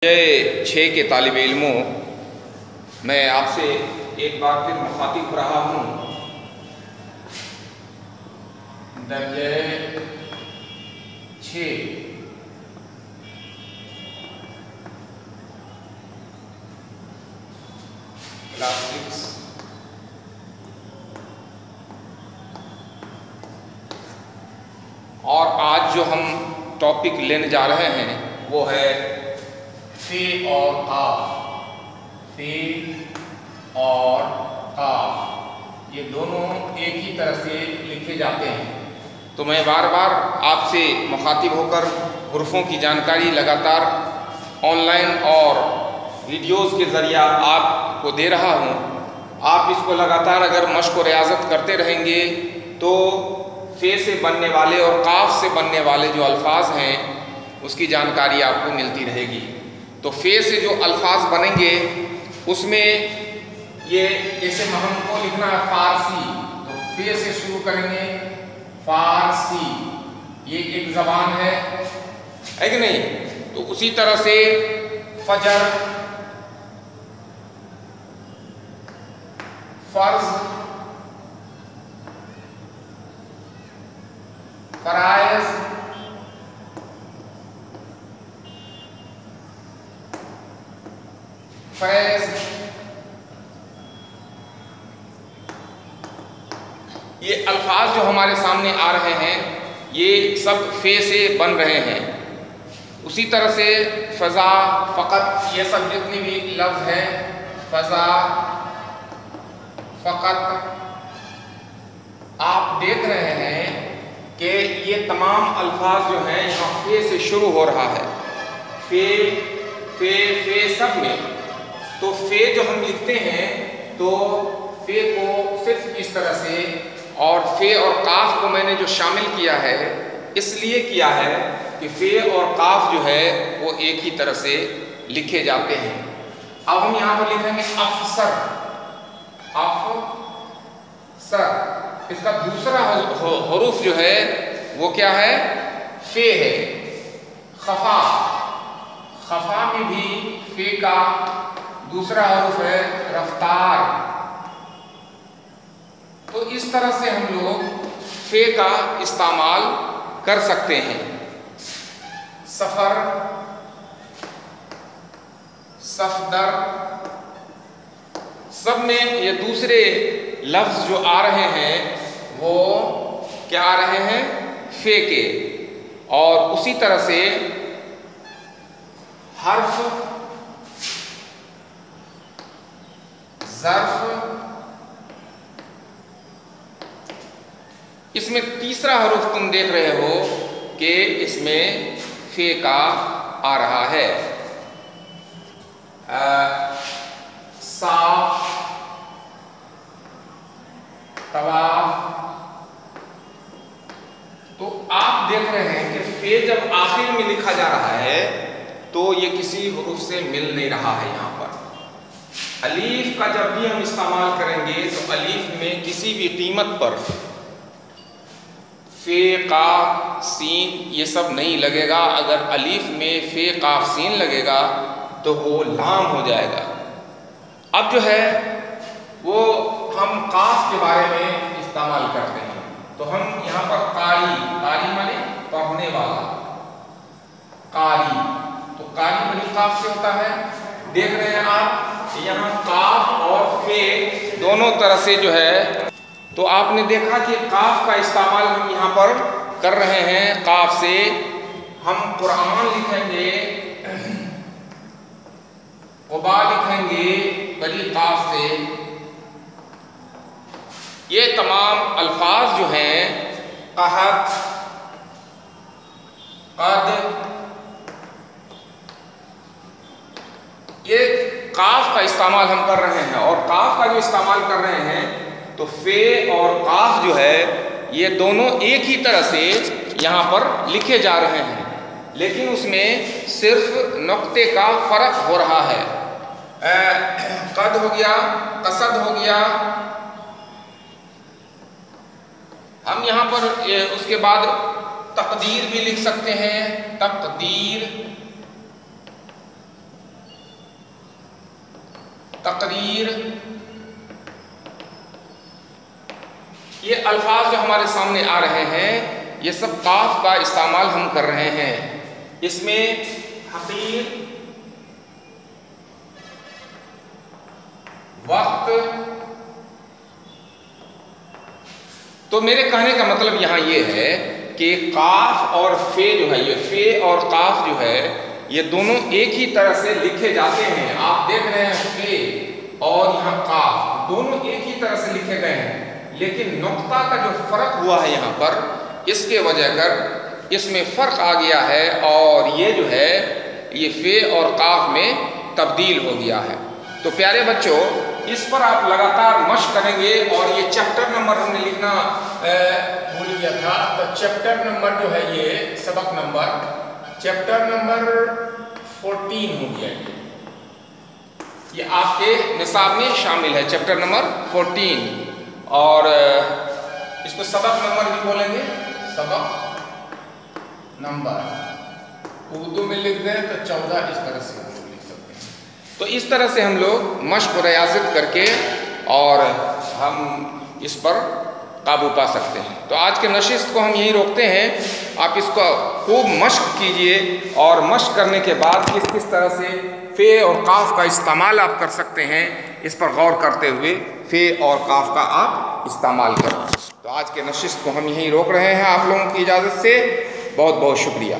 6 के तालिब इल्मों, मैं आपसे एक बार फिर मुखातिब रहा हूँ। दर्जे 6 क्लास 6 और आज जो हम टॉपिक लेने जा रहे हैं वो है फे और काफ। फे और काफ ये दोनों एक ही तरह से लिखे जाते हैं। तो मैं बार बार आपसे मुखातिब होकर हुरूफों की जानकारी लगातार ऑनलाइन और वीडियोज़ के ज़रिया आपको दे रहा हूँ। आप इसको लगातार अगर मश्क और रियाज़त करते रहेंगे तो फे से बनने वाले और काफ से बनने वाले जो अल्फाज हैं उसकी जानकारी आपको मिलती रहेगी। तो फे से जो अल्फाज बनेंगे उसमें ये जैसे हमको लिखना है फारसी, तो फे से शुरू करेंगे फारसी, ये एक ज़बान है कि नहीं। तो उसी तरह से फजर, फर्ज, फराइज, फैज, ये अल्फाज जो हमारे सामने आ रहे हैं ये सब फे से बन रहे हैं। उसी तरह से फ़ज़ा, फ़क़त, ये सब जितनी भी लफ्ज़ हैं, फ़ज़ा, फ़क़त, आप देख रहे हैं कि ये तमाम अल्फाज जो हैं यहाँ फे से शुरू हो रहा है। फे फे फे सब में। तो फे जो हम लिखते हैं तो फे को सिर्फ इस तरह से, और फे और काफ को मैंने जो शामिल किया है इसलिए किया है कि फे और काफ जो है वो एक ही तरह से लिखे जाते हैं। अब हम यहाँ पर लिखेंगे अफसर, अफसर। इसका दूसरा हरूफ जो है वो क्या है? फे है। खफा, खफा में भी फे का दूसरा हरूफ है रफ्तार। तो इस तरह से हम लोग फे का इस्तेमाल कर सकते हैं। सफर, सफदर, सब में ये दूसरे लफ्ज़ जो आ रहे हैं वो क्या आ रहे हैं? फे के। और उसी तरह से हर्फ, ज़र्फ, इसमें तीसरा हरूफ तुम देख रहे हो कि इसमें फे का आ रहा है। साफ, तवाफ। तो आप देख रहे हैं कि फे जब आखिर में लिखा जा रहा है तो ये किसी हरूफ से मिल नहीं रहा है। यहाँ पर अलीफ का जब भी हम इस्तेमाल करेंगे तो अलीफ में किसी भी कीमत पर फे, काफ, सीन ये सब नहीं लगेगा। अगर अलीफ में फे, काफ, सीन लगेगा तो वो लाम हो जाएगा। अब जो है वो हम काफ के बारे में इस्तेमाल करते हैं। तो हम यहाँ पर कारी, कारी माने पढ़ने वाला, कारी। तो कारी बड़ी काफ से होता है। देख रहे हैं आप यहाँ काफ और फे दोनों तरह से जो है। तो आपने देखा कि काफ का इस्तेमाल हम यहाँ पर कर रहे हैं। काफ से हम कुरान लिखेंगे, उबा लिखेंगे बड़ी काफ से। ये तमाम अल्फाज जो हैं कहत, कद, ये काफ का इस्तेमाल हम कर रहे हैं। और काफ का जो इस्तेमाल कर रहे हैं तो फे और काफ जो है ये दोनों एक ही तरह से यहाँ पर लिखे जा रहे हैं, लेकिन उसमें सिर्फ नुक्ते का फ़र्क हो रहा है। कद हो गया, कसद हो गया। हम यहाँ पर उसके बाद तकदीर भी लिख सकते हैं, तकदीर। तकरीर, ये अल्फाज जो हमारे सामने आ रहे हैं ये सब काफ का इस्तेमाल हम कर रहे हैं। इसमें हकीर, वक्त, तो मेरे कहने का मतलब यहाँ ये है कि काफ और फे जो है, ये फे और काफ जो है ये दोनों एक ही तरह से लिखे जाते हैं। आप देख रहे हैं फे और यहाँ काफ दोनों एक ही तरह से लिखे गए हैं, लेकिन नुक्ता का जो फर्क हुआ है यहाँ पर, इसके वजह कर इसमें फर्क आ गया है और ये जो है ये फे और काफ में तब्दील हो गया है। तो प्यारे बच्चों, इस पर आप लगातार मशक करेंगे और ये चैप्टर नंबर हमने लिखना भूल गया था, तो चैप्टर नंबर जो है ये सबक नंबर चैप्टर नंबर 14 हो गया। ये आपके निसाब में शामिल है, चैप्टर नंबर 14, और इसको सबक नंबर भी बोलेंगे, सबक नंबर उर्दू में लिख दें तो 14 इस तरह से लिख सकते हैं। तो इस तरह से हम लोग मश्क रियाजत करके और हम इस पर काबू पा सकते हैं। तो आज के नशिस्त को हम यहीं रोकते हैं। आप इसको खूब मश्क कीजिए और मश्क करने के बाद किस किस तरह से फ़े और काफ का इस्तेमाल आप कर सकते हैं, इस पर गौर करते हुए फ़े और काफ का आप इस्तेमाल करें। तो आज के नशिस्त को हम यहीं रोक रहे हैं। आप लोगों की इजाज़त से बहुत बहुत शुक्रिया।